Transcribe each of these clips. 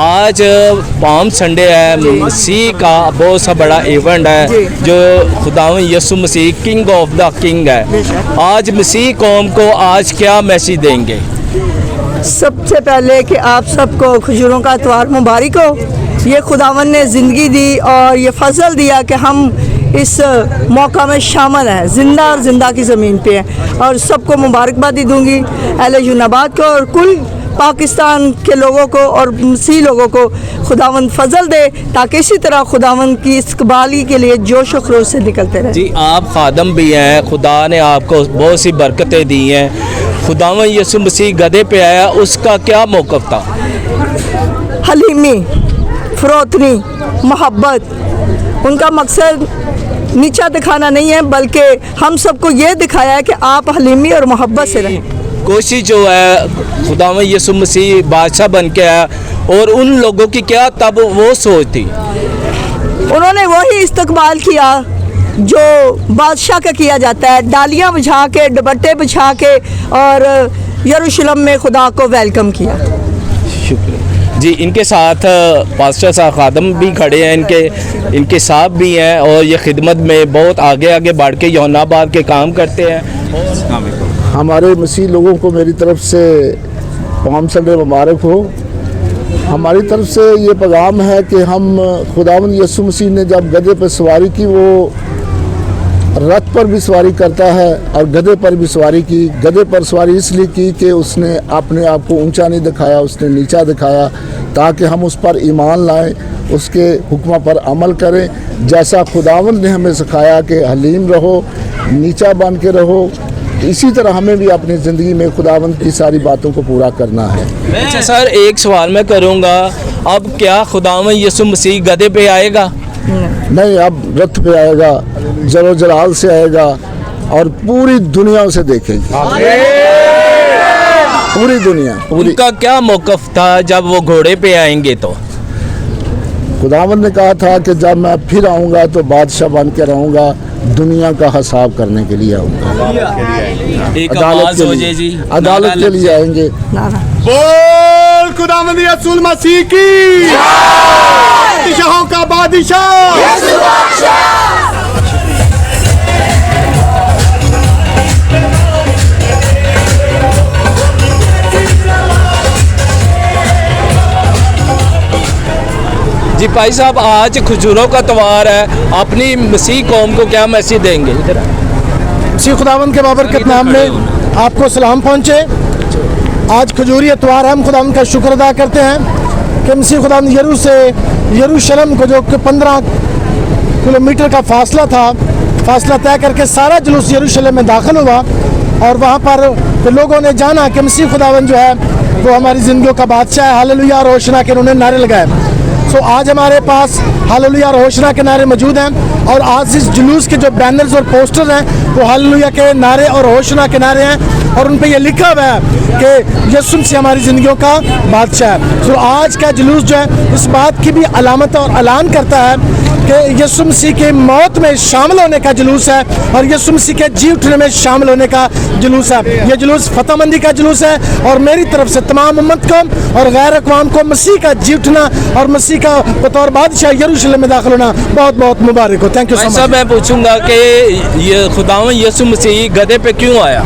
आज palm Sunday है, मसीह का बहुत सा बड़ा इवेंट है जो खुदावंद यीशु मसीह किंग ऑफ द किंग है। आज मसीह कौम को आज क्या मैसेज देंगे? सबसे पहले कि आप सबको खुशरों का इतवार मुबारक हो। ये खुदावंद ने ज़िंदगी दी और ये फजल दिया कि हम इस मौका में शामिल हैं, ज़िंदा और ज़िंदा की ज़मीन पे हैं। और सबको मुबारकबादी दूंगी, अहले जुनाबाद को और कुल पाकिस्तान के लोगों को और मसीह लोगों को खुदावंद फजल दे, ताकि इसी तरह खुदावंद की इस्तकबाली के लिए जोश व खरोश से निकलते रहे। जी, आप खादम भी हैं, खुदा ने आपको बहुत सी बरकतें दी हैं। खुदावंद यीशु मसीह गधे पे आया, उसका क्या मौक़िफ़ था? हलीमी, फ़रोतनी, मोहब्बत। उनका मकसद नीचा दिखाना नहीं है, बल्कि हम सबको ये दिखाया है कि आप हलीमी और मोहब्बत से रहें। कोशिश जो है खुदावंद यीशु मसीह बादशाह बन के आया, और उन लोगों की क्या तब वो सोच थी? उन्होंने वही इस्तकबाल किया जो बादशाह का किया जाता है, डालियाँ बिछा के, दुपट्टे बिछा के, और यरूशलेम में खुदा को वेलकम किया। शुक्रिया जी। इनके साथ पास्टर साहब खादम भी खड़े हैं, इनके साथ भी हैं, और ये खिदमत में बहुत आगे आगे बढ़ के यूनाबाद के काम करते हैं। हमारे मसीह लोगों को मेरी तरफ से पाम संडे मुबारक हो। हमारी तरफ से ये पैगाम है कि हम खुदावंद यीशु मसीह ने जब गधे पर सवारी की, वो रथ पर भी सवारी करता है और गधे पर भी सवारी की। गधे पर सवारी इसलिए की कि उसने अपने आप को ऊंचा नहीं दिखाया, उसने नीचा दिखाया, ताकि हम उस पर ईमान लाएं, उसके हुक्म पर अमल करें। जैसा खुदावंद ने हमें सिखाया कि हलीम रहो, नीचा बन के रहो, इसी तरह हमें भी अपनी ज़िंदगी में खुदावंद की सारी बातों को पूरा करना है। अच्छा सर, एक सवाल मैं करूँगा, अब क्या खुदावंद यीशु मसीह गधे पे आएगा? नहीं, अब रथ पे आएगा, जरो जलाल से आएगा और पूरी दुनिया उसे देखेगी। पूरी दुनिया। उनका क्या मौक़िफ़ था जब वो घोड़े पे आएंगे? तो खुदावंद ने कहा था कि जब मैं फिर आऊँगा तो बादशाह बन के रहूँगा, दुनिया का हिसाब करने के लिए आऊँगा। अदालत के लिए आएंगे। बोल खुदावंद यीशु मसीह की, बादशाहों का बादशाह। जी भाई साहब, आज खजूरों का त्योहार है, अपनी मसीह कौम को क्या मैसेज देंगे? मसीह खुदावंद के बाबरकत नाम में आपको सलाम पहुँचे। आज खजूरी इतवार है, हम खुदावंद का शुक्र अदा करते हैं कि मसीह खुदावंद यरूशलेम को जो 15 किलोमीटर का फासला तय करके सारा जुलूस यरूशलेम में दाखिल हुआ, और वहाँ पर लोगों ने जाना कि मसीह खुदावंद जो है वो हमारी ज़िंदगियों का बादशाह है। हालेलुया और होशना के उन्होंने नारे लगाए। सो आज हमारे पास हालेलुया और होशना के नारे मौजूद हैं, और आज इस जुलूस के जो बैनर्स और पोस्टर हैं वो हालेलुया के नारे और होशना के नारे हैं, और उन पे ये लिखा हुआ है कि यीशु मसीह हमारी ज़िंदगियों का बादशाह है। सो आज का जुलूस जो है इस बात की भी अलामत और ऐलान करता है कि यीशु मसीह के मौत में शामिल होने का जुलूस है, और यीशु मसीह के जी उठने में शामिल होने का जुलूस है। ये जुलूस फतहमंदी का जुलूस है, और मेरी तरफ से तमाम उम्मत को और गैर अक़वाम को मसीह का जी उठना और मसीह का बतौर बादशाह यरूशलेम में दाखिल होना बहुत बहुत मुबारक हो। Thank you so much. मैं पूछूंगा कि ये खुदावंद यीशु मसीह गधे पे क्यों आया?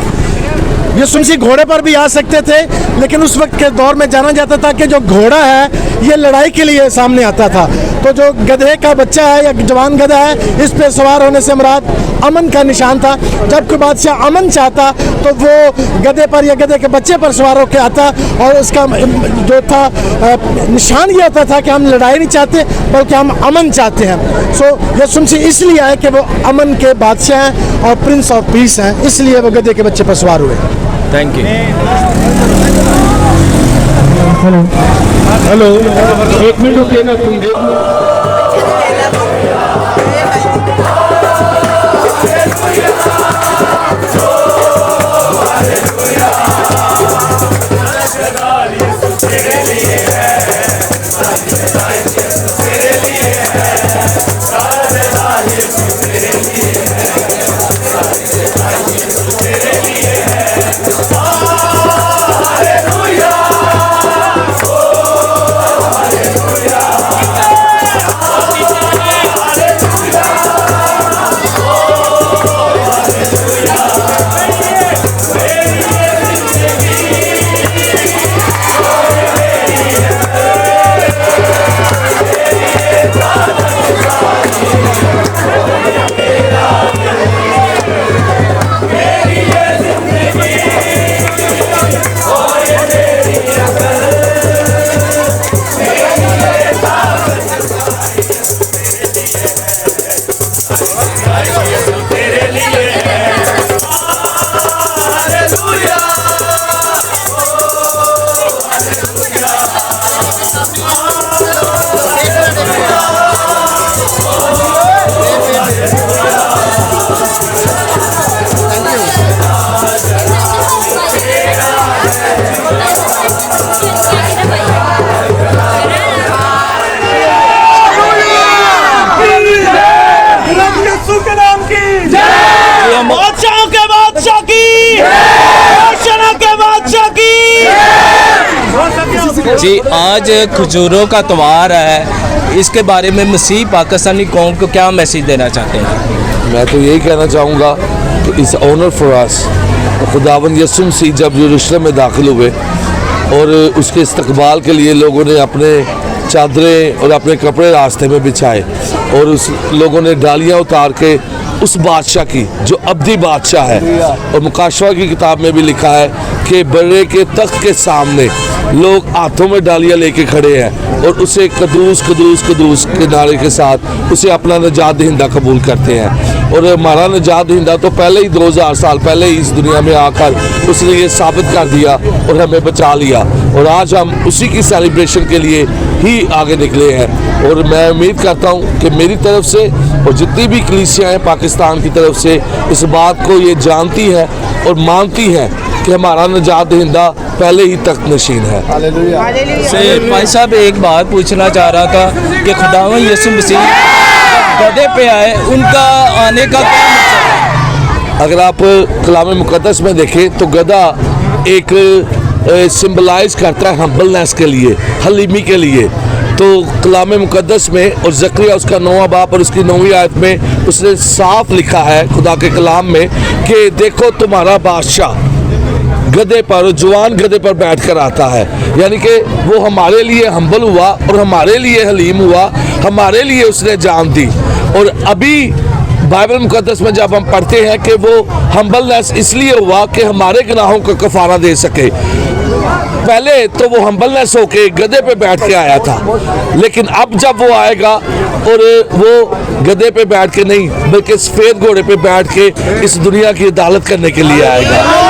यीशु मसीह घोड़े पर भी आ सकते थे, लेकिन उस वक्त के दौर में जाना जाता था कि जो घोड़ा है ये लड़ाई के लिए सामने आता था। तो जो गधे का बच्चा है या जवान गधा है, इस पे सवार होने से मुराद अमन का निशान था। जब कोई बादशाह अमन चाहता तो वो गधे पर या गधे के बच्चे पर सवार होकर आता, और उसका जो था निशान ये होता था कि हम लड़ाई नहीं चाहते बल्कि हम अमन चाहते हैं। सो यीशु मसीह इसलिए आए कि वो अमन के बादशाह हैं और प्रिंस ऑफ पीस हैं, इसलिए वो गधे के बच्चे पर सवार हुए। Thank you. हेलो, एक मिनट रुकिए ना, तुम देखो। जी, आज खजूरों का त्यौहार है, इसके बारे में मसीह पाकिस्तानी कौम को क्या मैसेज देना चाहते हैं? मैं तो यही कहना चाहूँगा कि इस ऑनर फॉर अस, खुदावंद यीशु मसीह जब यरूशलेम में दाखिल हुए और उसके इस्तकबाल के लिए लोगों ने अपने चादरें और अपने कपड़े रास्ते में बिछाए और उस लोगों ने डालियाँ उतार के उस बादशाह की जो अब्दी बादशाह है, और मुकाशवा की किताब में भी लिखा है कि बड़े के तख्त के सामने लोग हाथों में डालियाँ लेके खड़े हैं और उसे कदूस कदूस कदूस के नारे के साथ उसे अपना निजात दहिंदा कबूल करते हैं। और हमारा निजात दहिंदा तो पहले ही 2000 साल पहले ही इस दुनिया में आकर उसने ये साबित कर दिया और हमें बचा लिया, और आज हम उसी की सेलिब्रेशन के लिए ही आगे निकले हैं। और मैं उम्मीद करता हूँ कि मेरी तरफ से और जितनी भी कलीसियाँ हैं पाकिस्तान की तरफ से इस बात को ये जानती हैं और मानती हैं कि हमारा निजात दहिंदा पहले ही तख्त नशीन है। से भाई साहब एक बात पूछना चाह रहा था कि खुदावंद यीशु मसीह गधे पे आए, उनका आने का क्या मकसद है? अगर आप कलाम मुक़द्दस में देखें तो गधा एक सिंबलाइज करता है हम्बलनेस के लिए, हलीमी के लिए। तो कलाम मुक़द्दस में और ज़करिया उसका 9वां बाब और उसकी 9वीं आयत में उसने साफ लिखा है खुदा के कलाम में कि देखो तुम्हारा बादशाह गधे पर, जवान गधे पर बैठकर आता है, यानी कि वो हमारे लिए हम्बल हुआ और हमारे लिए हलीम हुआ, हमारे लिए उसने जान दी। और अभी बाइबल मुक़द्दस में जब हम पढ़ते हैं कि वो हम्बलनेस इसलिए हुआ कि हमारे गुनाहों का कफ़ारा दे सके। पहले तो वो हम्बलनेस होके गधे पे बैठ के आया था, लेकिन अब जब वो आएगा और वो गधे पे बैठ के नहीं बल्कि सफ़ेद घोड़े पे बैठ के इस दुनिया की अदालत करने के लिए आएगा।